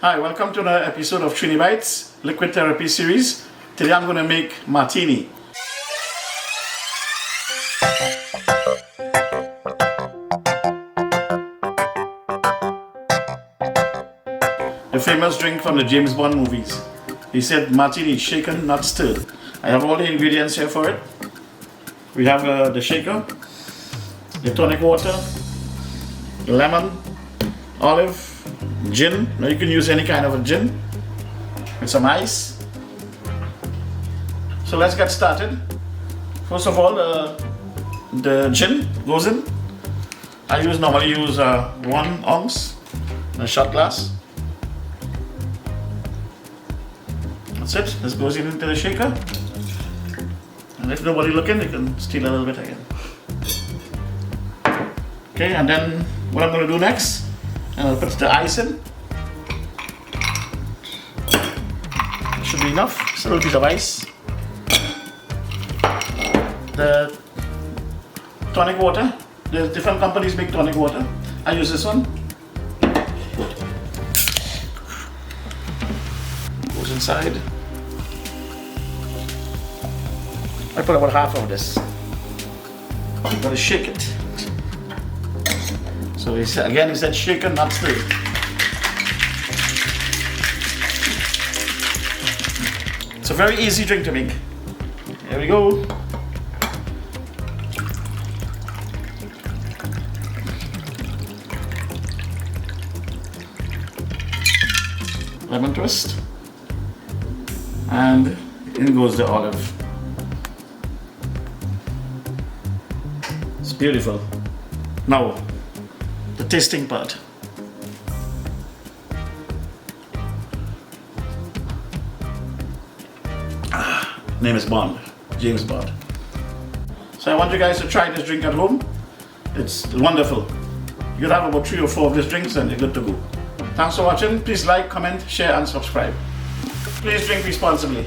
Hi, welcome to another episode of Trini Bites Liquid Therapy Series. Today I'm going to make martini. The famous drink from the James Bond movies. He said martini, shaken, not stirred. I have all the ingredients here for it. We have the shaker, the tonic water, lemon, olive, gin. Now you can use any kind of a gin with some ice. So let's get started. First of all, the gin goes in. I normally use 1 ounce in a shot glass. That's it. This goes into the shaker. And if nobody looking, you can steal a little bit again. Okay, and then what I'm going to do next, and I'll put the ice in. Should be enough. Just a little bit of ice. The tonic water. There's different companies make tonic water. I use this one. Goes inside. I put about half of this. You gotta shake it. So he said shaken, not stirred. It's a very easy drink to make. Here we go. Lemon twist. And in goes the olive. It's beautiful. Now, the tasting part. Name is Bond, James Bond. So I want you guys to try this drink at home. It's wonderful. You can have about 3 or 4 of these drinks and you're good to go. Thanks for watching. Please like, comment, share and subscribe. Please drink responsibly.